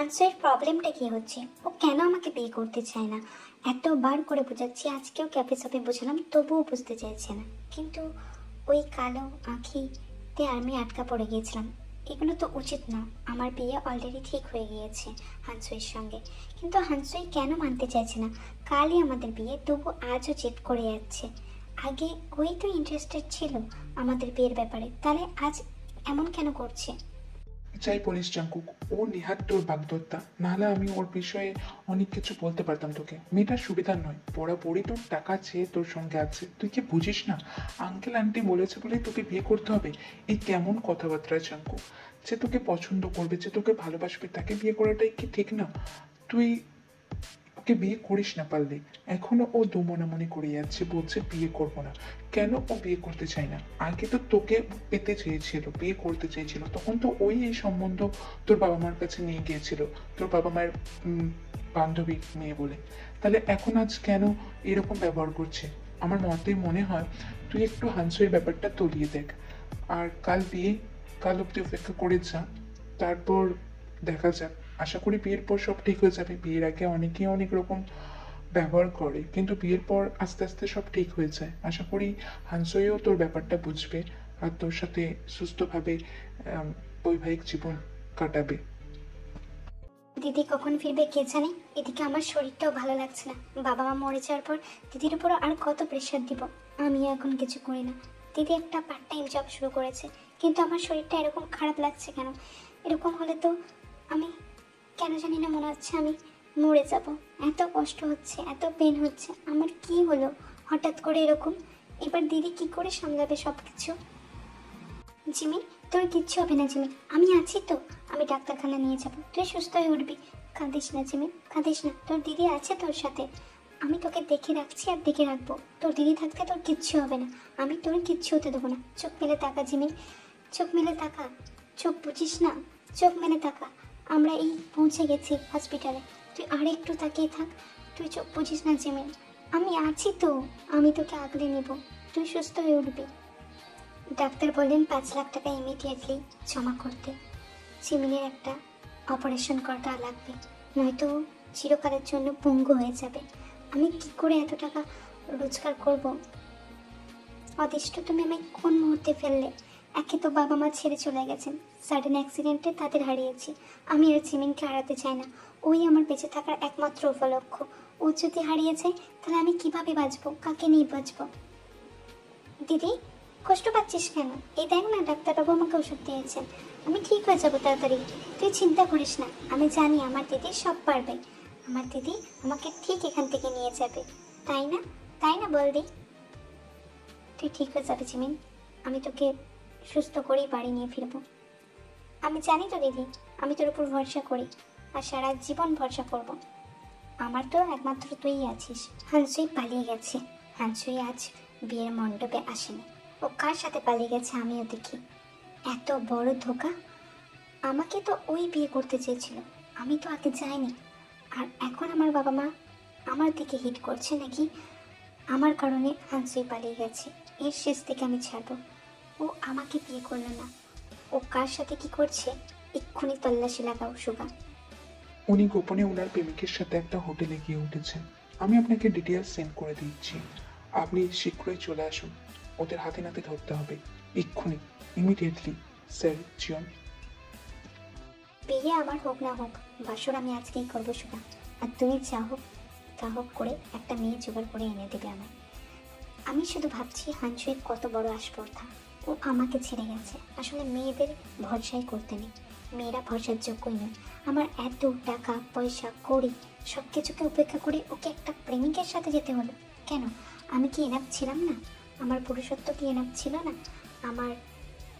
হানসুয়ের প্রবলেমটা কি হচ্ছে? ও কেন আমাকে বিয়ে করতে চায় না? এতবার করে বোঝাচ্ছি, আজকেও ক্যাফে সাপে বোঝালাম, তবুও বুঝতে চাইছে না। কিন্তু ওই কালো আঁখিতে আমি আটকা পড়ে গিয়েছিলাম। এগুলো তো উচিত না। আমার বিয়ে অলরেডি ঠিক হয়ে গিয়েছে হানসুয়ের সঙ্গে, কিন্তু হানসুই কেন মানতে চাইছে না? কালই আমাদের বিয়ে, তবু আজও জেদ করে যাচ্ছে। আগে ওই তো ইন্টারেস্টেড ছিল আমাদের বিয়ের ব্যাপারে, তাহলে আজ এমন কেন করছে? যাই বলিস জাঙ্কুক, ও নিহাত তোর বাগদত্তা, নাহলে আমি ওর বিষয়ে অনেক কিছু বলতে পারতাম তোকে। মেয়েটার সুবিধা নয়, পড়াপড়ি তোর টাকা চেয়ে তোর সঙ্গে আছে, তুই কি বুঝিস না? আঙ্কেল আন্টি বলেছে বলেই তোকে বিয়ে করতে হবে? এই কেমন কথাবার্তা জাঙ্কুক? যে তোকে পছন্দ করবে, যে তোকে ভালোবাসবে, তাকে বিয়ে করাটাই কি ঠিক না? তুই ওকে বিয়ে করিস না পারলে। এখনো ও দুমনামনি করে যাচ্ছে, বলছে বিয়ে করবো না। কেন ও বিয়ে করতে চায় না? আগে তো তোকে পেতে চেয়েছিল, বিয়ে করতে চেয়েছিল, তখন তো ওই এই সম্বন্ধ তোর বাবা মার কাছে নিয়ে গিয়েছিল, তোর বাবা মায়ের বান্ধবী মেয়ে বলে। তাহলে এখন আজ কেন এরকম ব্যবহার করছে? আমার মতে মনে হয় তুই একটু হানসুয়ের ব্যাপারটা তলিয়ে দেখ। আর কাল বিয়ে, কাল অব্দি অপেক্ষা করে যা, তারপর দেখা যাক। আশা করি বিয়ের পর সব ঠিক হয়ে যাবে। বিয়ের আগে অনেকেই অনেক রকম ব্যবহার করে, কিন্তু বিয়ের পর আস্তে আস্তে সব ঠিক হয়ে যায়। আশা করি হানসইও তোর ব্যাপারটা বুঝবে আর তোর সাথে সুস্থভাবে বৈবাহিক জীবন কাটাবে। দিদি কখন ফিরবে কে জানে। এদিকে আমার শরীরটাও ভালো লাগছে না। বাবা মা মরে যাওয়ার পর দিদির উপর আর কত প্রেশার দিব? আমি এখন কিছু করি না। দিদি একটা পার্ট টাইম জব শুরু করেছে, কিন্তু আমার শরীরটা এরকম খারাপ লাগছে কেন? এরকম হলে তো আমি কেন জানি না মনে হচ্ছে আমি মরে যাব। এত কষ্ট হচ্ছে, এত পেন হচ্ছে। আমার কি হলো হঠাৎ করে এরকম? এবার দিদি কি করে সামলাবে সব কিছু? জিমিন, তোর কিচ্ছু হবে না জিমিন, আমি আছি তো। আমি ডাক্তারখানা নিয়ে যাব, তুই সুস্থ হয়ে উঠবি। কাঁদিস না জিমিন, কাঁদিস না, তোর দিদি আছে তোর সাথে। আমি তোকে দেখে রাখছি আর দেখে রাখবো। তোর দিদি থাকতে তোর কিচ্ছু হবে না। আমি তোর কিচ্ছু হতে দেবো না। চোখ মেলে তাকা জিমিন, চোখ মেলে তাকা। চোখ বুঝিস না? চোখ মেলে তাকা। আমরা এই পৌঁছে গেছি হসপিটালে, তুই আর একটু তাকিয়ে থাক। তুই চোখ বুঝিস না জিমিন, আমি আছি তো। আমি তোকে আগলে নেব, তুই সুস্থ হয়ে উঠবি। ডাক্তার বললেন 5 লাখ টাকা ইমিডিয়েটলি জমা করতে। চিমিনের একটা অপারেশন করা লাগবে, নয়তো ও চিরকালের জন্য পঙ্গু হয়ে যাবে। আমি কি করে এত টাকা রোজগার করব? অদিষ্ট, তুমি আমায় কোন মুহূর্তে ফেললে? একে তো বাবা মা ছেড়ে চলে গেছেন, সাডেন অ্যাক্সিডেন্টে তাদের হারিয়েছি। আমি আর চিমিনকে হারাতে চাই না। ওই আমার বেঁচে থাকার একমাত্র উপলক্ষ। ও যদি হারিয়ে যায় তাহলে আমি কিভাবে বাঁচবো? কাকে নিয়ে বাঁচবো? দিদি, কষ্ট পাচ্ছিস কেন? এই দেখ না, ডাক্তারবাবু আমাকে ওষুধ দিয়েছেন। আমি ঠিক হয়ে যাবো তাড়াতাড়ি, তুই চিন্তা করিস না। আমি জানি আমার দিদি সব পারবে। আমার দিদি আমাকে ঠিক এখান থেকে নিয়ে যাবে, তাই না? তাই না বল দি? তুই ঠিক হয়ে যাবে জিমিন, আমি তোকে সুস্থ করেই বাড়ি নিয়ে ফিরবো। আমি জানি তো দিদি, আমি তোর উপর ভরসা করি আর সারা জীবন ভরসা করব। আমার তো একমাত্র তুই আছিস। হানসুই পালিয়ে গেছে। হানসুই আজ বিয়ের মণ্ডপে আসেনি। ও কার সাথে পালিয়ে গেছে আমিও দেখি। এত বড় ধোকা! আমাকে তো ওই বিয়ে করতে চেয়েছিল, আমি তো আগে যাইনি। আর এখন আমার বাবা মা আমার দিকে হিট করছে নাকি? আমার কারণে হানসুই পালিয়ে গেছে। এর শেষ থেকে আমি ছাড়বো। ও আমাকে বিয়ে করলো না। ও কার সাথে কি করছে এক্ষুনি তল্লাশি লাগাও সুগা। উনি গোপনে ওনার প্রেমিকের সাথে একটা হোটেলে গিয়ে উঠেছেন। আমি আপনাকে ডিটেলস সেন্ড করে দিচ্ছি, আপনি শীঘ্রই চলে আসুন। ওদের হাতে নাতে ধরতে হবে এক্ষুনি, ইমিডিয়েটলি। স্যার জিয়ন। বিয়ে আমার হোক না হোক, বাসর আমি আজকেই করবো সুগা। আর তুমি যা হোক তা হোক করে একটা মেয়ে জোগাড় করে এনে দেবে আমায়। আমি শুধু ভাবছি হানসুয়ের কত বড় আস্পর্ধা। ও আমাকে ছেড়ে গেছে। আসলে মেয়েদের ভরসাই করতে নেই, মেয়েরা ভরসার যোগ্যই নয়। আমার এত টাকা পয়সা কড়ি সব কিছুকে উপেক্ষা করে ওকে একটা প্রেমিকের সাথে যেতে হলো কেন? আমি কি এনাফ ছিলাম না? আমার পুরুষত্ব কি এনাফ ছিল না? আমার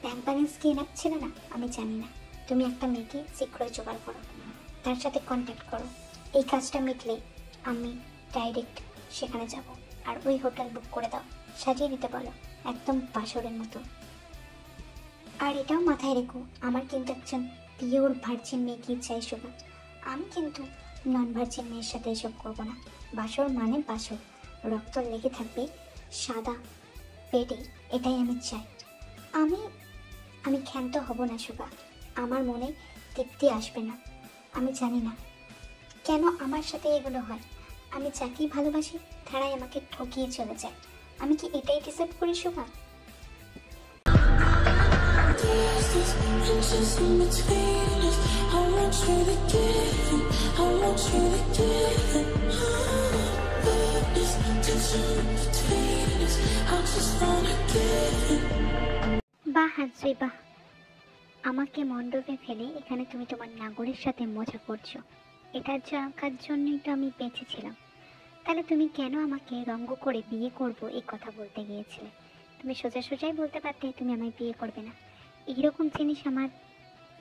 ব্যাংক ব্যালেন্স কি এনাফ ছিল না? আমি জানি না। তুমি একটা মেয়েকে শীঘ্রই জোগাড় করো, তার সাথে কন্ট্যাক্ট করো। এই কাজটা মিটলেই আমি ডাইরেক্ট সেখানে যাব। আর ওই হোটেল বুক করে দাও, সাজিয়ে দিতে বলো একদম বাসরের মতো। আর এটাও মাথায় রেখো, আমার কিন্তু একজন পিওর ভার্জিন মেয়েকেই চাই শোভা। আমি কিন্তু নন ভার্জিন মেয়ের সাথে এসব করবো না। বাসর মানে বাসর, রক্ত লেগে থাকবে সাদা পেটে, এটাই আমি চাই। আমি আমি ক্ষান্ত হব না শোভা। আমার মনে তৃপ্তি আসবে না। আমি জানি না কেন আমার সাথে এগুলো হয়। আমি যাকেই ভালোবাসি তারাই আমাকে ঠকিয়ে চলে যায়। আমি কি এটাই ডিসাইড করি শুভা? বাহ হাজরি বাহ, আমাকে মণ্ডপে ফেলে এখানে তুমি তোমার নাগরের সাথে মজা করছো। এটার জায়গার জন্যই তো আমি বেঁচেছিলাম। তাহলে তুমি কেন আমাকে রঙ্গ করে বিয়ে করব এই কথা বলতে গিয়েছিলে? তুমি সোজা সোজাই বলতে পারতে তুমি আমায় বিয়ে করবে না। এইরকম জিনিস আমার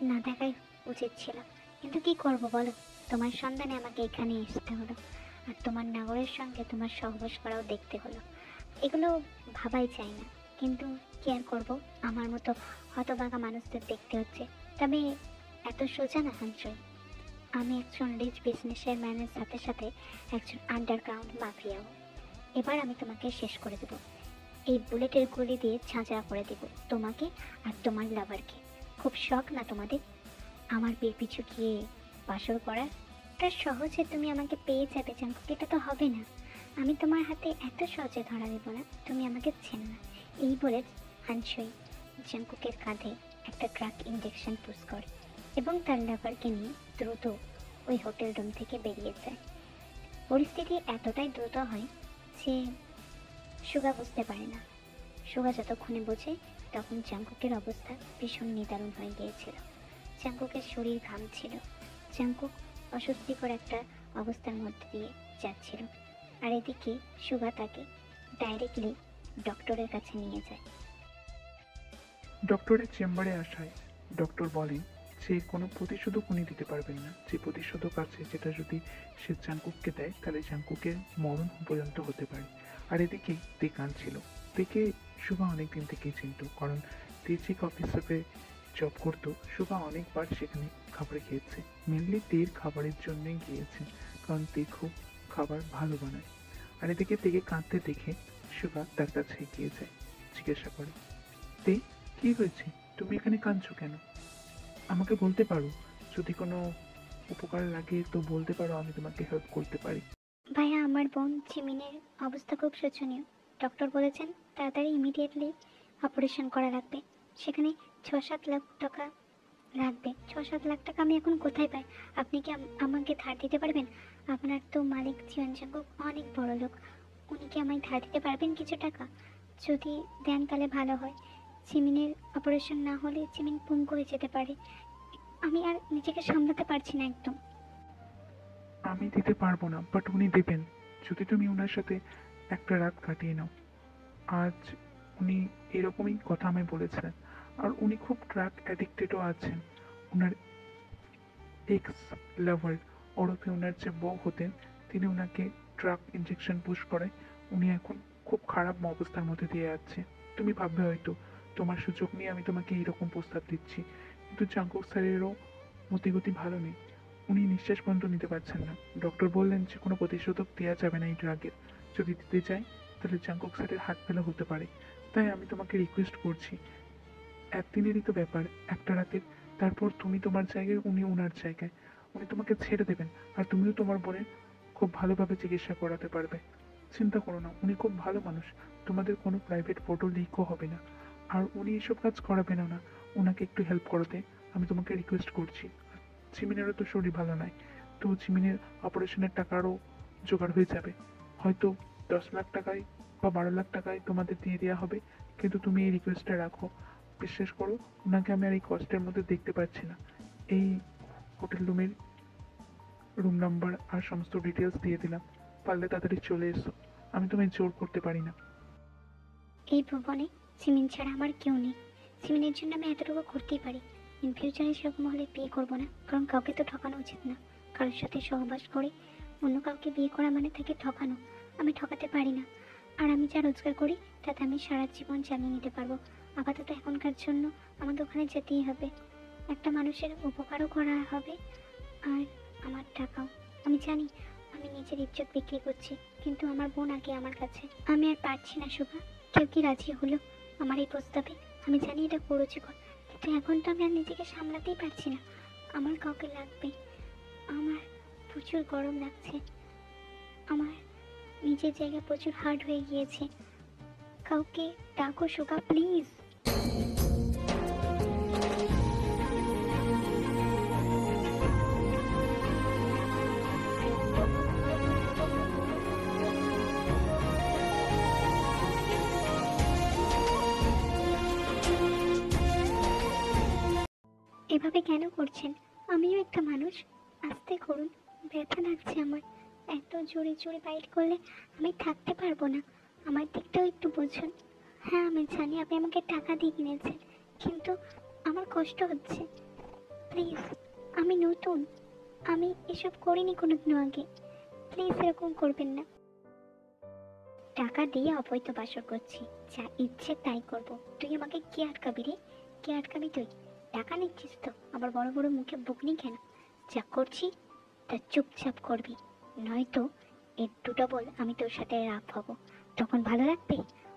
না দেখাই উচিত ছিল, কিন্তু কি করব বলো, তোমার সন্ধানে আমাকে এখানে আসতে হলো, আর তোমার নাগরের সঙ্গে তোমার সহবাস করাও দেখতে হলো। এগুলো ভাবাই চাই না, কিন্তু কি আর করবো, আমার মতো হতভাগা মানুষদের দেখতে হচ্ছে। তবে এত সোজা না হাঞ্চই, আমি একজন রিচ বিজনেসের ম্যানের সাথে সাথে একজন আন্ডারগ্রাউন্ড মাফিয়াও। এবার আমি তোমাকে শেষ করে দেব, এই বুলেটের গুলি দিয়ে ঝাঁঝরা করে দেব তোমাকে আর তোমার লাভারকে। খুব শখ না তোমাদের আমার বিয়ে পিছু গিয়ে বাসর করার? এটা সহজে তুমি আমাকে পেয়ে যাবে জাঙ্কুক, এটা তো হবে না। আমি তোমার হাতে এত সহজে ধরা দেব না, তুমি আমাকে চেনো না। এই বলে হানসই জাঙ্কুকের কাঁধে একটা ড্রাগ ইঞ্জেকশন পুশ করে এবং তার লাভারকে নিয়ে দ্রুত ওই হোটেল রুম থেকে বেরিয়ে যায়। পরিস্থিতি এতটাই দ্রুত হয় যে সুগা বুঝতে পারে না। সুগা যতক্ষণে বোঝে তখন জাঙ্কুকের অবস্থা ভীষণ নিদারুণ হয়ে গিয়েছিল। জাঙ্কুকের শরীর ঘামছিল, জাঙ্কুক অস্বস্তিকর একটা অবস্থার মধ্যে দিয়ে যাচ্ছিল। আর এদিকে সুগা তাকে ডাইরেক্টলি ডক্টরের কাছে নিয়ে যায়। ডক্টরের চেম্বারে আসায় ডক্টর বলেন যে কোনো প্রতিষেধক উনি দিতে পারবেন না। যে প্রতিষেধক আছে যেটা যদি সে জাঙ্কুককে দেয় তাহলে জাঙ্কুকের মরণ পর্যন্ত হতে পারে। আর এদিকে তে কাঁদছিল। তেকে শুভা অনেকদিন থেকেই চিনত, কারণ তে যে কফি শপে জব করতো শুভা অনেকবার সেখানে খাবার খেয়েছে। মেনলি তের খাবারের জন্যই গিয়েছে, কারণ তে খুব খাবার ভালো বানায়। আর এদিকে তেকে কাঁদতে দেখে শুভা তার কাছে এগিয়ে যায়, জিজ্ঞাসা করে, তে কি হয়েছে? তুমি এখানে কাঁদছো কেন? আমাকে বলতে পারো, যদি কোনো উপকার লাগে তো বলতে পারো, আমি তোমাকে হেল্প করতে পারি। ভাইয়া, আমার বোন জিমিনের অবস্থা খুব শোচনীয়। ডক্টর বলেছেন তাড়াতাড়ি ইমিডিয়েটলি অপারেশন করা লাগবে। সেখানে 6-7 লাখ টাকা লাগবে। 6-7 লাখ টাকা আমি এখন কোথায় পাই? আপনি কি আমাকে ধার দিতে পারবেন? আপনার তো মালিক জীবন জাঙ্কুক অনেক বড় লোক, উনি কি আমায় ধার দিতে পারবেন কিছু টাকা? যদি দেন তাহলে ভালো হয়। জিমিনের অপারেশন না হলে জিমিন পঙ্গু হয়ে যেতে পারে। আমি আর নিজেকে সামলাতে পারছি না একদম। আমি দিতে পারবো না, বাট উনি দেবেন যদি তুমি ওনার সাথে একটা রাত কাটিয়ে নাও। আজ উনি এরকমই কথা আমায় বলেছিলেন। আর উনি খুব ড্রাগ অ্যাডিক্টেডও আছেন। ওনার এক্স লাভার ওরফে ওনার যে বউ হতেন তিনি ওনাকে ড্রাগ ইঞ্জেকশন পুশ করে। উনি এখন খুব খারাপ অবস্থার মধ্যে দিয়ে যাচ্ছে। তুমি ভাববে হয়তো তোমার সুযোগ নিয়ে আমি তোমাকে এইরকম প্রস্তাব দিচ্ছি, কিন্তু জাঙ্কুক স্যারেরও মতিগতি ভালো নেই। উনি নিঃশ্বাস পর্যন্ত নিতে পারছেন না। ডক্টর বললেন যে কোনো প্রতিষেধক দেওয়া যাবে না এই ড্রাগের। যদি দিতে চাই তাহলে জাঙ্কুক স্যারের হার্ট ফেল হতে পারে। তাই আমি তোমাকে রিকোয়েস্ট করছি, একদিনেরই তো ব্যাপার, একটা রাতের। তারপর তুমি তোমার জায়গায়, উনি ওনার জায়গায়। উনি তোমাকে ছেড়ে দেবেন, আর তুমিও তোমার বোনের খুব ভালোভাবে চিকিৎসা করাতে পারবে। চিন্তা করো না, উনি খুব ভালো মানুষ। তোমাদের কোনো প্রাইভেট ফটো লিকও হবে না, আর উনি এসব কাজ করাবেন না। ওনাকে একটু হেল্প করতে আমি তোমাকে রিকোয়েস্ট করছি। জিমিনেরও তো শরীর ভালো নয়, তো জিমিনের অপারেশনের টাকারও জোগাড় হয়ে যাবে। হয়তো 10 লাখ টাকায় বা 12 লাখ টাকায় তোমাদের দিয়ে দেওয়া হবে, কিন্তু তুমি এই রিকোয়েস্টটা রাখো। বিশ্বাস করো, ওনাকে আমি আর এই কষ্টের মধ্যে দেখতে পাচ্ছি না। এই হোটেল রুমের রুম নাম্বার আর সমস্ত ডিটেলস দিয়ে দিলাম, পারলে তাড়াতাড়ি চলে এসো। আমি তোমায় জোর করতে পারি না। এই ভুবনে সিমিন ছাড়া আমার কেউ নেই। সিমিনের জন্য আমি এতটুকু করতেই পারি। ইন ফিউচারে সেরকম হলে বিয়ে করবো না, কারণ কাউকে তো ঠকানো উচিত না। কারোর সাথে সহবাস করে অন্য কাউকে বিয়ে করা মানে তাকে ঠকানো। আমি ঠকাতে পারি না। আর আমি যা রোজগার করি তাতে আমি সারা জীবন চালিয়ে নিতে পারবো। আপাতত এখনকার জন্য আমাদের ওখানে যেতেই হবে। একটা মানুষের উপকারও করা হবে, আর আমার টাকাও। আমি জানি আমি নিজের ইজ্জত বিক্রি করছি, কিন্তু আমার বোন আগে আমার কাছে। আমি আর পারছি না শুভা। কেউ কি রাজি হলো আমার এই প্রস্তাবে? আমি জানি এটা কুরুচিকর, কিন্তু এখন তো আমি আর নিজেকে সামলাতেই পারছি না। আমার কাউকে লাগবে। আমার প্রচুর গরম লাগছে। আমার নিজের জায়গা প্রচুর হার্ড হয়ে গিয়েছে। কাউকে ডাকো সুগা প্লিজ। এভাবে কেন করছেন? আমিও একটা মানুষ, আস্তে করুন। ব্যথা লাগছে আমার। এত জোরে জোরে বাইট করলে আমি থাকতে পারবো না। আমার দিকটাও একটু বুঝুন। হ্যাঁ আমি জানি আপনি আমাকে টাকা দিয়ে কিনেছেন, কিন্তু আমার কষ্ট হচ্ছে। প্লিজ, আমি নতুন, আমি এসব করিনি কোনোদিনও আগে। প্লিজ এরকম করবেন না। টাকা দিয়ে অবৈধ বাসর করছি, যা ইচ্ছে তাই করব। তুই আমাকে কে আটকাবি রে? কে আটকাবি তুই? টাকা নিচ্ছিস তো আবার বড় বড় মুখে বকনি কেন? যা করছি তা চুপচাপ করবি, নয়তো একটু ডবল আমি তোর সাথে রাগ হব। তখন ভালো লাগবে?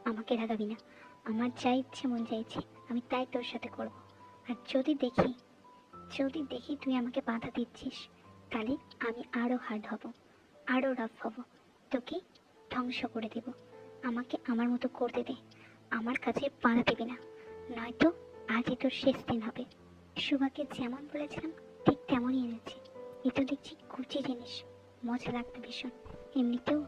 আমাকে রাগাবি না। আমার যা ইচ্ছে মন চাইছে আমি তাই তোর সাথে করব। আর যদি দেখি তুই আমাকে বাধা দিচ্ছিস, তাহলে আমি আরো হার্ড হব, আরো রাফ হব, তোকে ধ্বংস করে দেব। আমাকে আমার মতো করতে দে, আমার কাছে বাধা দিবি না, নয়তো আজই তোর শেষ দিন হবে। সুভাকে যেমন বলেছিলাম ঠিক তেমনই এনেছি। এ তো দেখছি কুচি জিনিস, মজা লাগবে ভীষণ। এমনিতেও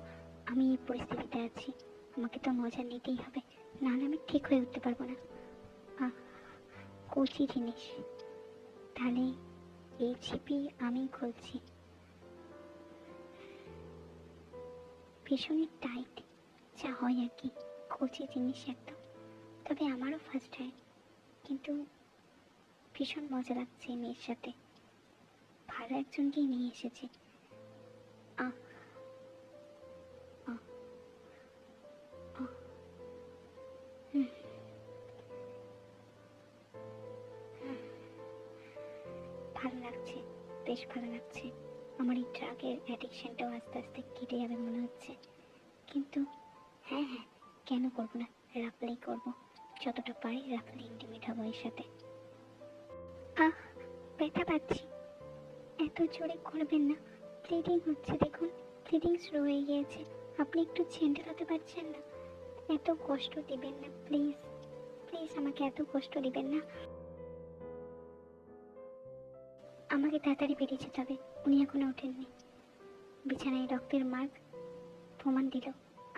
আমি এই পরিস্থিতিতে আছি, আমাকে তো মজা নিতেই হবে, নাহলে আমি ঠিক হয়ে উঠতে পারবো না। আহ, কুচি জিনিস, তাহলে এই ছিপি আমি খুলছি। ভীষণই টাইট, যা হয় আর কি, কুচি জিনিস একদম। তবে আমারও ফার্স্ট টাইম, কিন্তু ভীষণ মজা লাগছে এই মেয়ের সাথে। ভালো একজনকেই নিয়ে এসেছে। আহ আহ আহ হুম, ভালো লাগছে, বেশ ভালো লাগছে। আমার এই ড্রাগের অ্যাডিকশনটাও আস্তে আস্তে কেটে যাবে মনে হচ্ছে। কিন্তু হ্যাঁ হ্যাঁ, কেন করবো না, রাখলেই করবো। যতটা পারি রাখলে ইন্টিমেট হবো এর সাথে। আহ, ব্যথা পাচ্ছি। এত জোরে করবেন না, ব্লিডিং হচ্ছে দেখুন, ব্লিডিং শুরু হয়ে গিয়েছে। আপনি একটু ছেন্ডে হতে পারছেন না? এত কষ্ট দিবেন না প্লিজ, প্লিজ আমাকে এত কষ্ট দিবেন না। আমাকে তাড়াতাড়ি বেরিয়ে যেতে হবে। উনি এখনো ওঠেননি। বিছানায় রক্তের মার্ক প্রমাণ দিল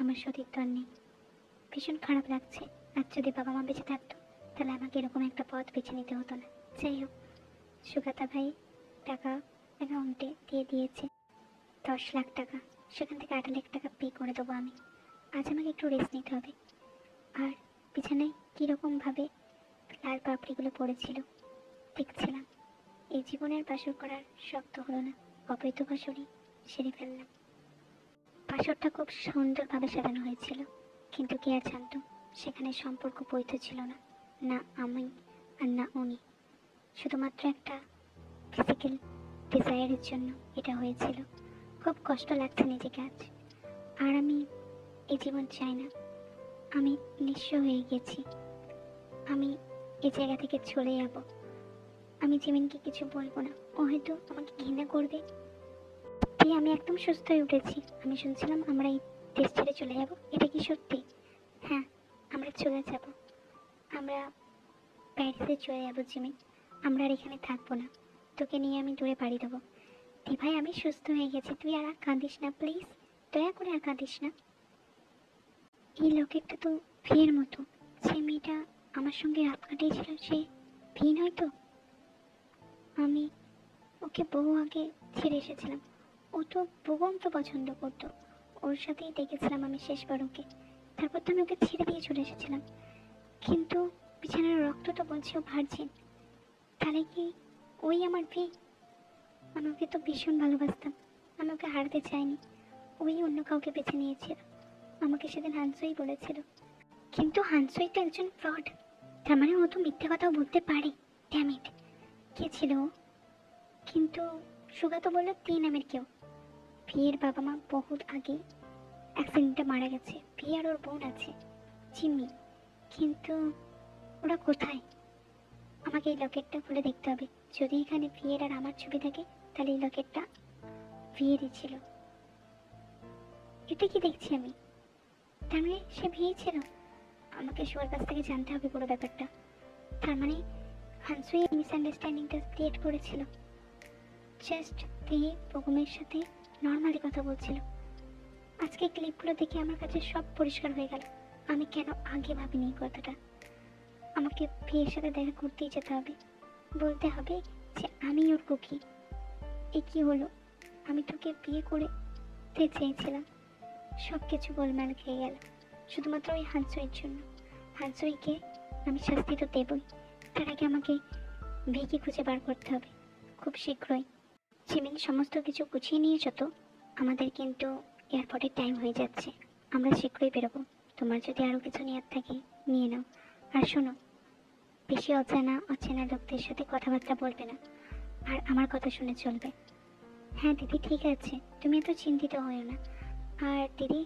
আমার সতীর্থ আর নেই। ভীষণ খারাপ লাগছে। আর যদি বাবা মা বেঁচে থাকতো তাহলে আমাকে এরকম একটা পথ বেছে নিতে হতো না। যাই হোক, সুগাতা ভাই টাকা অ্যাকাউন্টে দিয়ে দিয়েছে, 10 লাখ টাকা। সেখান থেকে 8 লাখ টাকা পে করে দেবো আমি। আজ আমাকে একটু রেস্ট নিতে হবে। আর বিছানায় কীরকমভাবে লাল পাপড়িগুলো পড়েছিল দেখছিলাম। এই জীবনের বাসর করার শক্ত হলো না, অবৈধ বাসরই সেরে ফেললাম। বাসরটা খুব সুন্দরভাবে সাজানো হয়েছিল, কিন্তু কে আর জানতো সেখানে সম্পর্ক বৈধ ছিল না। না আমি আর না উনি, শুধুমাত্র একটা ফিজিক্যাল ডিজায়ারের জন্য এটা হয়েছিল। খুব কষ্ট লাগছে নিজেকে আজ। আর আমি এই জীবন চাই না। আমি নিঃস্ব হয়ে গেছি। আমি এই জায়গা থেকে চলে যাব। আমি জিমিনকে কিছু বলবো না, ও হয়তো আমাকে ঘৃণা করবে। দিয়ে আমি একদম সুস্থ হয়ে উঠেছি। আমি শুনছিলাম আমরা এই দেশ ছেড়ে চলে যাব, এটা কি সত্যি? হ্যাঁ, আমরা চলে যাব। আমরা প্যারিসে চলে যাবো জিমিন। আমরা আর এখানে থাকবো না। তোকে নিয়ে আমি দূরে পাড়ি দেবো। দি ভাই, আমি সুস্থ হয়ে গেছি, তুই আর কাঁদিস না প্লিজ, দয়া করে আর কাঁদিস না। এই লকেটটা তো ভিয়ের মতো। যে মেয়েটা আমার সঙ্গে রাত কাটিয়েছিল সে ভি নয় তো? আমি ওকে বহু আগে ছেড়ে এসেছিলাম। ও তো ভুবনকে পছন্দ করতো, ওর সাথেই দেখেছিলাম আমি শেষবার ওকে। তারপর তো আমি ওকে ছেড়ে দিয়ে চলে এসেছিলাম। কিন্তু বিছানার রক্ত তো বলছে ও ভার্জিন। তাহলে কি ওই আমার ভি? আমি ওকে তো ভীষণ ভালোবাসতাম, আমি ওকে হারাতে চাইনি। ওই অন্য কাউকে বেছে নিয়েছিল। আমাকে সেদিন হানসই বলেছিল, কিন্তু হানসই তো একজন ফ্রড। তার মানে ও তো মিথ্যে কথাও বলতে পারে। ড্যাম ইট, কে ছিল ও? কিন্তু সুগা তো বললো 3 নামের কেউ। ভিয়ের বাবা মা বহুত আগে অ্যাক্সিডেন্টে মারা গেছে। ভি আর ওর বোন আছে, জিম্মি। কিন্তু ওরা কোথায়? আমাকে এই লকেটটা খুলে দেখতে হবে। যদি এখানে ভিয়ের আর আমার ছবি থাকে তাহলে এই লকেটটা বিয়েরই ছিল। এটা কি দেখছি আমি? তার মানে সে বিয়ে ছিল। আমাকে সবার কাছ থেকে জানতে হবে পুরো ব্যাপারটা। তার মানে হানসুই মিসআন্ডারস্ট্যান্ডিংটা ক্রিয়েট করেছিল। জাস্ট দিয়ে প্রগমের সাথে নর্মালি কথা বলছিল। আজকে ক্লিপগুলো দেখে আমার কাছে সব পরিষ্কার হয়ে গেল। আমি কেন আগে ভাবিনি এই কথাটা। আমাকে বিয়ের সাথে দেখা করতেই যেতে হবে, বলতে হবে যে আমি ওর কুকি। এ কি হলো? আমি তোকে বিয়ে করতে চেয়েছিলাম, সব কিছু গোলমাল খেয়ে গেল শুধুমাত্র ওই হানসুইয়ের জন্য। হানসুইকে আমি শাস্তি তো দেবই, তার আগে আমাকে ভিকি খুঁজে বার করতে হবে খুব শীঘ্রই। জিমিন, সমস্ত কিছু গুছিয়ে নিয়েছ তো? আমাদের কিন্তু এয়ারপোর্টের টাইম হয়ে যাচ্ছে, আমরা শীঘ্রই বেরোবো। তোমার যদি আরও কিছু নেওয়ার থাকে নিয়ে নাও। আর শোনো, বেশি অচেনা লোকদের সাথে কথাবার্তা বলবে না, আর আমার কথা শুনে চলবে। হ্যাঁ দিদি, ঠিক আছে, তুমি এত চিন্তিত হও না। আর দিদি,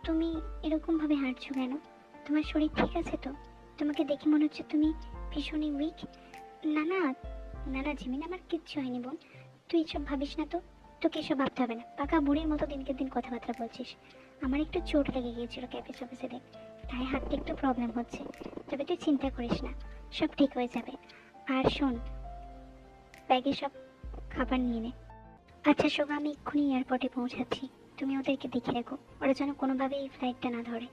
তুমি এরকমভাবে হাঁটছো কেন? তোমার শরীর ঠিক আছে তো? তোমাকে দেখে মনে হচ্ছে তুমি ভীষণই উইক। না না না না জিমিন, আমার কিচ্ছু হয়নি বোন, তুই এসব ভাবিস না তো। তোকে এসব ভাবতে হবে না, পাকা বুড়ির মতো দিনকে দিন কথাবার্তা বলছিস। আমার একটু চোট লেগে গিয়েছিল ক্যাফে অফিসে দেখ, তাই হাঁটতে একটু প্রবলেম হচ্ছে। তবে তুই চিন্তা করিস না, সব ঠিক হয়ে যাবে। আর শোন, ব্যাগে সব খাবার নিয়ে নে। আচ্ছা সোগা, আমি এক্ষুনি এয়ারপোর্টে পৌঁছাচ্ছি, তুমি ওদেরকে দেখে রেখো, ওরা যেন কোনোভাবেই এই ফ্লাইটটা না ধরে।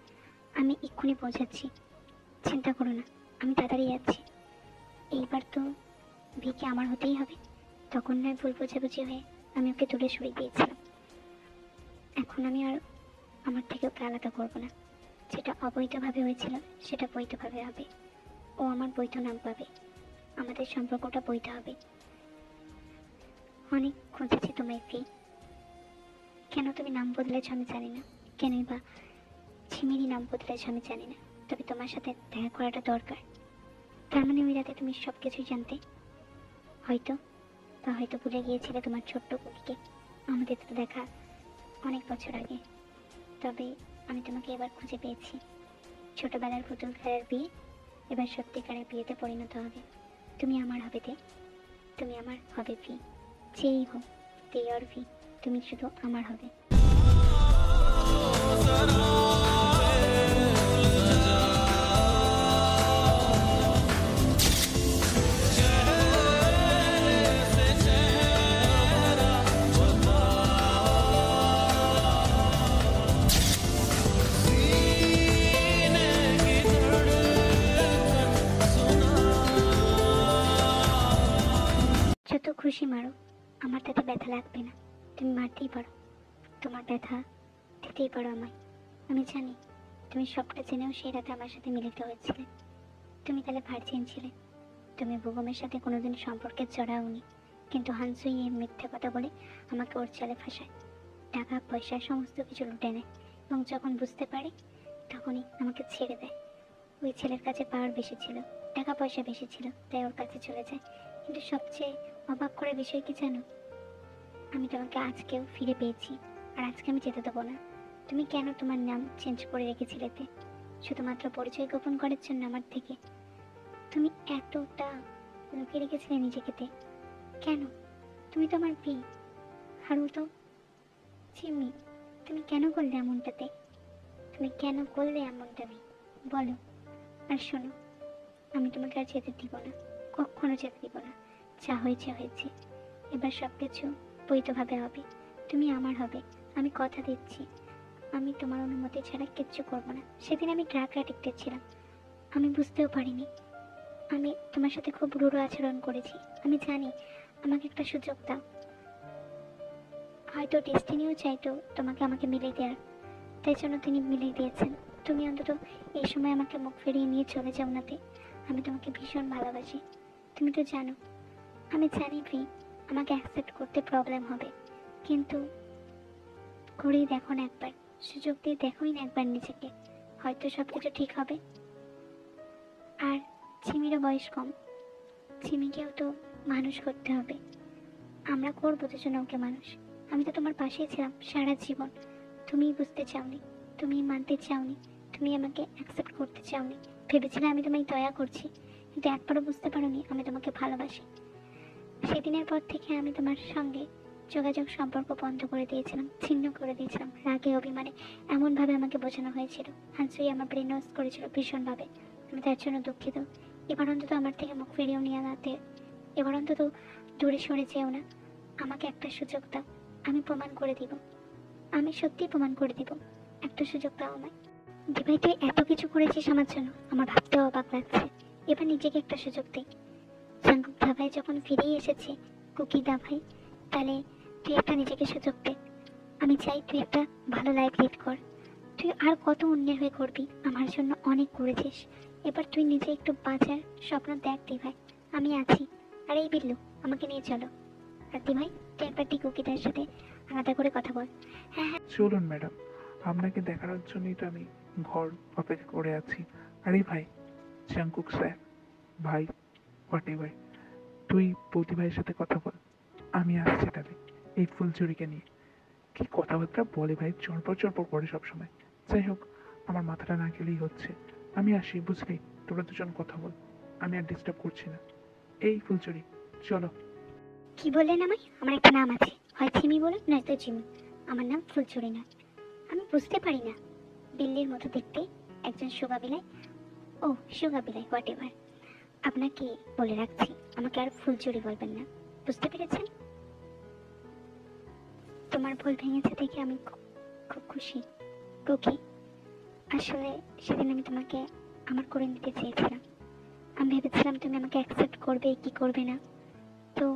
আমি এক্ষুনি পৌঁছাচ্ছি, চিন্তা করো না, আমি তাড়াতাড়ি যাচ্ছি। এইবার তো ভিকে আমার হতেই হবে। তখন নয় ভুল বোঝাবুঝি হয়ে আমি ওকে দূরে সরিয়ে দিয়েছিলাম। এখন আমি আর আমার থেকে ওকে আলাদা করবো না। যেটা অবৈধভাবে হয়েছিল সেটা বৈধভাবে হবে। ও আমার বৈধ নাম পাবে, আমাদের সম্পর্কটা বৈধ হবে। অনেক খুঁজেছি তোমায় ফি, কেন তুমি নাম বদলেছ আমি জানি না, কেনই বা ঝিমিরই নাম বদলেছ আমি জানি না, তবে তোমার সাথে দেখা করাটা দরকার। তার মানে ওই রাতে তুমি সব কিছুই জানতে, হয়তো বা হয়তো ভুলে গিয়েছিলে তোমার ছোট্ট কুকিকে। আমাদের তো দেখা অনেক বছর আগে, তবে আমি তোমাকে এবার খুঁজে পেয়েছি। ছোটবেলার পুতুল খেলার বিয়ে এবার সত্যিকারের বিয়েতে পরিণত হবে। তুমি আমার হবে তে, তুমি আমার হবে ফি, যেই হোক তে আর ফি, তুমি শুধু আমার হবে। যত খুশি মারো, আমার তাতে ব্যথা লাগবে না। তুমি মারতেই পারো, তোমার ব্যথা দিতেই পারো আমায়। আমি জানি তুমি সবটা জেনেও সেই রাতে আমার সাথে মিলিত হয়েছিলে। তুমি তাহলে ভার্জিন ছিলে, তুমি বেগমের সাথে কোনোদিন সম্পর্কে জড়াওনি। কিন্তু হানসুই এই মিথ্যে কথা বলে আমাকে ওর চালে ফাঁসায়, টাকা পয়সা সমস্ত কিছু লুটে নেয়, এবং যখন বুঝতে পারে তখনই আমাকে ছেড়ে দেয়। ওই ছেলের কাছে পাওয়ার বেশি ছিল, টাকা পয়সা বেশি ছিল, তাই ওর কাছে চলে যায়। কিন্তু সবচেয়ে অবাক করার বিষয় কি জানো? আমি তোমাকে আজকেও ফিরে পেয়েছি, আর আজকে আমি যেতে দেবো না। তুমি কেন তোমার নাম চেঞ্জ করে রেখেছিলে তে? শুধুমাত্র পরিচয় গোপন করার জন্য আমার থেকে? তুমি এতটা লুকিয়ে রেখেছিলে নিজেকে তে? কেন? তুমি তো আমার বিয়ে, আর ও তো চিমনি। তুমি কেন করলে এমনটাতে? তুমি কেন করলে এমনটাতে বলো। আর শোনো, আমি তোমাকে আর যেতে দিব না, কখনো যেতে দিব না। যা হয়েছে হয়েছে, এবার সব কিছু বৈধভাবে হবে। তুমি আমার হবে, আমি কথা দিচ্ছি। আমি তোমার অনুমতি ছাড়া কিচ্ছু করবো না। সেদিন আমি ড্রাগ অ্যাডিক্টেড ছিলাম, আমি বুঝতেও পারিনি। আমি তোমার সাথে খুব রূঢ় আচরণ করেছি, আমি জানি। আমাকে একটা সুযোগ দাও। হয়তো ডেস্টিনিও চাইতো তোমাকে আমাকে মিলিয়ে দেওয়ার, তাই জন্য তিনি মিলিয়ে দিয়েছেন। তুমি অন্তত এই সময় আমাকে মুখ ফিরিয়ে নিয়ে চলে যাও নাতে। আমি তোমাকে ভীষণ ভালোবাসি, তুমি তো জানো। আমি জানি ভি, আমাকে অ্যাকসেপ্ট করতে প্রবলেম হবে, কিন্তু ঘুরেই দেখো না একবার, সুযোগ দিয়ে দেখোই না একবার নিজেকে, হয়তো সব কিছু ঠিক হবে। আর ঝিমিরও বয়স কম, ঝিমিকেও তো মানুষ করতে হবে। আমরা করবো দুজন ওকে মানুষ। আমি তো তোমার পাশেই ছিলাম সারা জীবন, তুমি বুঝতে চাওনি, তুমি মানতে চাওনি, তুমি আমাকে অ্যাকসেপ্ট করতে চাওনি। ভেবেছিলে আমি তোমায় দয়া করছি, কিন্তু একবারও বুঝতে পারোনি আমি তোমাকে ভালোবাসি। সেদিনের পর থেকে আমি তোমার সঙ্গে যোগাযোগ সম্পর্ক বন্ধ করে দিয়েছিলাম, ছিন্ন করে দিয়েছিলাম। রাগে অভিমানে এমনভাবে আমাকে বোঝানো হয়েছিল, হানসুই আমার ব্রেন ওয়াশ করেছিল ভীষণভাবে। আমি তার জন্য দুঃখিত। এবার অন্তত আমার থেকে মুখ ফিরিয়েও নিয়ে নাতে, এবার অন্তত দূরে সরে যেও না। আমাকে একটা সুযোগ দাও, আমি প্রমাণ করে দিব, আমি সত্যি প্রমাণ করে দিব। একটা সুযোগ দাও আমায়। দিভাই, তুই এত কিছু করেছিস আমার জন্য, আমার ভাবতেও অবাক লাগছে। এবার নিজেকে একটা সুযোগ দে। জাঙ্কুক দাভাই যখন ফিরেই এসেছে, কুকি দাভাই, তাহলে তুই একটা নিজেকে সুযোগ দে। আমি চাই তুই একটা ভালো লাইফ লিড কর। তুই আর কত অন্যের হয়ে করবি, আমার জন্য অনেক করেছিস। এবার তুই নিজে একটু বাঁচার স্বপ্ন দেখ দিভাই, আমি আছি। আর এই বিল্লু, আমাকে নিয়ে চলো। আর দিভাই, তুই একবার কুকিদের সাথে আলাদা করে কথা বল। হ্যাঁ হ্যাঁ। চলুন ম্যাডাম, আপনাকে দেখার জন্যই তো আমি ঘর অপেক্ষা করে আছি। আরে ভাই, জাঙ্কুক স্যার, ভাই, হোয়াট এভার, তুই বৌদি ভাইয়ের সাথে কথা বল, আমি আসছি তাহলে এই ফুলচুরিকে নিয়ে। কি কথাবার্তা বলে ভাই, চরপর চরপর করে সবসময়। যাই হোক, আমার মাথাটা না গেলেই হচ্ছে। আমি আসি, বুঝলি? তোরা দুজন কথা বল, আমি আর ডিস্টার্ব করছি না। এই ফুলচুরি, চলো। কি বললেন আমায়? আমার একটা নাম আছে, হয় ছিমি বলুন নয়তো চিমি। আমার নাম ফুলচুরি নয়। আমি বুঝতে পারি না, বিল্লির মতো দেখতে একজন সুগা বিলাই। ও সুগা বিলাই, হোয়াট এভার। আপনাকে বলে রাখছি, আমাকে আর ফুলচুরি বলবেন না, বুঝতে পেরেছেন? তোমার ভুল ভেঙেছে দেখে আমি খুব খুশি কুকি। আসলে সেদিন আমি তোমাকে আমার করে নিতে চেয়েছিলাম। আমি ভেবেছিলাম তুমি আমাকে অ্যাকসেপ্ট করবে কি করবে না। তো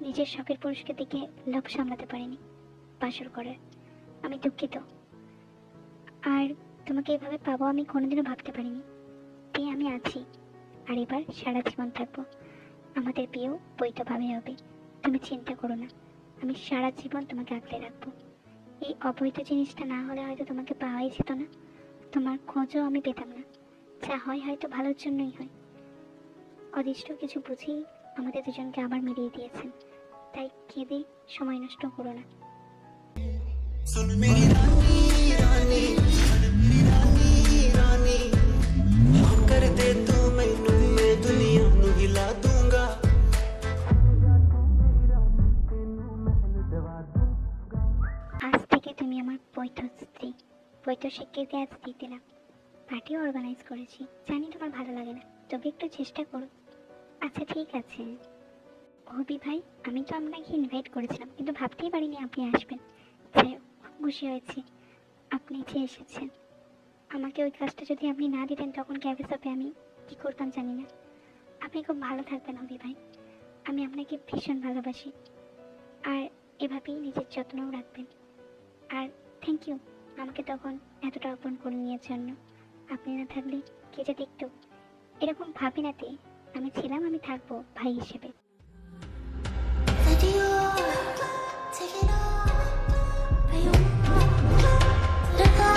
নিজের শখের পুরুষকে দিকে লোভ সামলাতে পারিনি বাসর করার। আমি দুঃখিত। আর তোমাকে এভাবে পাবো আমি কোনোদিনও ভাবতে পারিনি। তাই আমি আছি, আর এবার সারা জীবন থাকবো। আমাদের বিয়েও বৈধভাবে হবে, তুমি চিন্তা করো না। আমি সারা জীবন তোমাকে আগলে রাখবো। এই অবৈধ জিনিসটা না হলে হয়তো তোমাকে পাওয়াই যেত না, তোমার খোঁজও আমি পেতাম না। যা হয় হয়তো ভালোর জন্যই হয়। অদৃষ্ট কিছু বুঝেই আমাদের দুজনকে আবার মিলিয়ে দিয়েছেন। তাই কেঁদে সময় নষ্ট করো না। सुन मेरी रानी रानी मेरी रानी रानी माफ कर दे तू मैनू मैं दुनिया नू हिला दूंगा আজ থেকে তুমি আমার বৈধ স্ত্রী। বৈধ স্বীকৃতি আজ দিয়ে দিলাম। পার্টিও অর্গানাইজ করেছি, জানি তোমার ভালো লাগে না, তবে একটু চেষ্টা করো। আচ্ছা ঠিক আছে। হবি ভাই, আমি তো আপনাকে ইনভাইট করেছিলাম, কিন্তু ভাবতেই পারিনি আপনি আসবেন। যাই হোক, খুব খুশি হয়েছি আপনি যে এসেছেন। আমাকে ওই কাজটা যদি আপনি না দিতেন তখন ক্যাবে শপে আমি কী করতাম জানি না। আপনি খুব ভালো থাকবেন হবি ভাই, আমি আপনাকে ভীষণ ভালোবাসি। আর এভাবেই নিজের যত্নও রাখবেন। আর থ্যাংক ইউ আমাকে তখন এতটা আপন করে নেওয়ার জন্য। আপনি না থাকলে কে যে দেখতো। এরকম ভাবি নাতে আমি ছিলাম, আমি থাকবো ভাই হিসেবে। Video, take it off. Are you let go?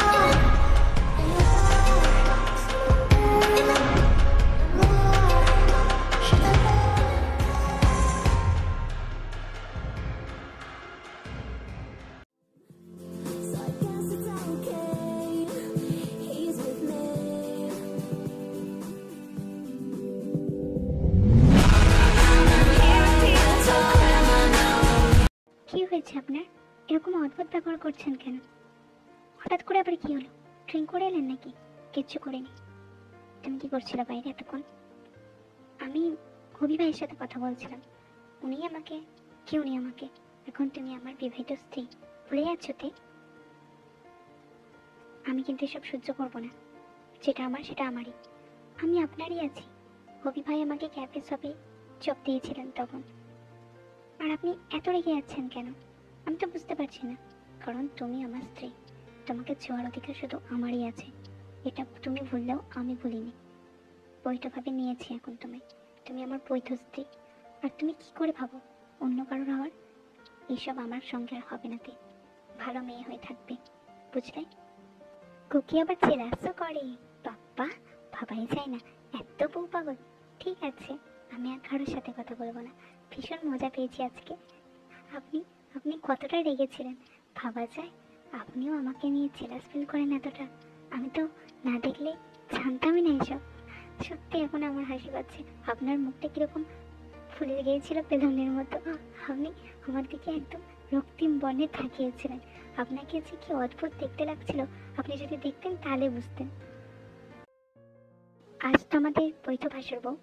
So I guess it's okay. He's with me. কি হয়েছে আপনার? এরকম অদ্ভুত ব্যবহার করছেন কেন? হঠাৎ করে আবার কি হলো? ড্রিঙ্ক করে এলেন নাকি? কিচ্ছু করিনি। তুমি কি করছিলে বাইরে এতক্ষণ? আমি হবি ভাইয়ের সাথে কথা বলছিলাম। উনি আমাকে, কি উনি আমাকে? এখন তুমি আমার বিবাহিত স্ত্রী, ভুলে যাচ্ছ তে? আমি কিন্তু এসব সহ্য করবো না। যেটা আমার সেটা আমারই, আমি আপনারই আছি। হবি ভাই আমাকে ক্যাফে শপে চোখ দিয়েছিলেন তখন। আর আপনি এত রেগে যাচ্ছেন কেন? আমি তো বুঝতে পারছি না। কারণ তুমি আমার স্ত্রী, তোমাকে ছোঁয়ার অধিকার শুধু আমারই আছে। এটা তুমি ভুললেও আমি ভুলিনি। বৈধভাবে নিয়েছি এখন তুমি, তুমি আমার বৈধ স্ত্রী। আর তুমি কি করে ভাবো অন্য কারোর হওয়ার? এইসব আমার সঙ্গে আর হবে না। ভালো মেয়ে হয়ে থাকবে, বুঝলে? কুকি আবার জেলাসও করে। বাপ্পা, ভাবাই যায় না, এত বউ পাগল। ঠিক আছে, আমি আর কারোর সাথে কথা বলবো না। ভীষণ মজা পেয়েছি আজকে। আপনি আপনি কতটা রেগেছিলেন ভাবা যায়? আপনিও আমাকে নিয়ে জেলাস ফিল করেন এতটা? আমি তো না দেখলে জানতামই না এসব। সত্যি এখন আমার হাসি পাচ্ছে। আপনার মুখটা কিরকম ফুলে গিয়েছিল বেলুনের মতো। আপনি আমার দিকে একদম রক্তিম বর্ণে তাকিয়েছিলেন। আপনাকে যে কি অদ্ভুত দেখতে লাগছিল, আপনি যদি দেখতেন তাহলে বুঝতেন। আজ তো আমাদের বৈধ ভাসুর বউ।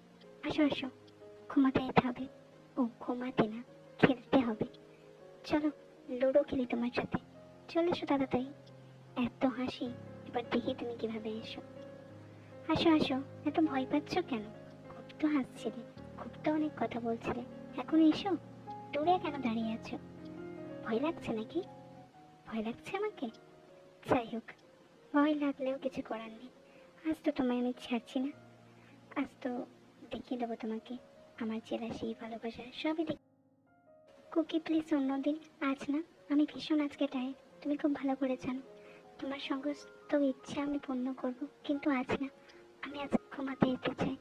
আসো আসো, ঘুমাতে যেতে হবে। ও ঘুমাতে না, খেলতে হবে। চলো লুডো খেলি তোমার সাথে। চলে এসো তাড়াতাড়ি। এত হাসি, এবার দেখি তুমি কিভাবে এসো। আসো আসো, এত ভয় পাচ্ছ কেন? খুব তো হাসছিলে, খুব তো অনেক কথা বলছিলে, এখন এসো। দূরে কেন দাঁড়িয়ে আছো? ভয় লাগছে নাকি? ভয় লাগছে আমাকে? যাই হোক, ভয় লাগলেও কিছু করার নেই। আজ তো তোমায় আমি ছাড়ছি না। আজ তো দেখিয়ে দেবো তোমাকে আমার জেলা সেই ভালোবাসা সবই দেখ। কুকি প্লিজ অন্যদিন, আজ না। আমি ভীষণ আজকে টায়ার্ড, তুমি খুব ভালো করে জানো। তোমার সমস্ত ইচ্ছা আমি পূর্ণ করব, কিন্তু আজ না। আমি আজ ঘুমাতে যেতে চাই।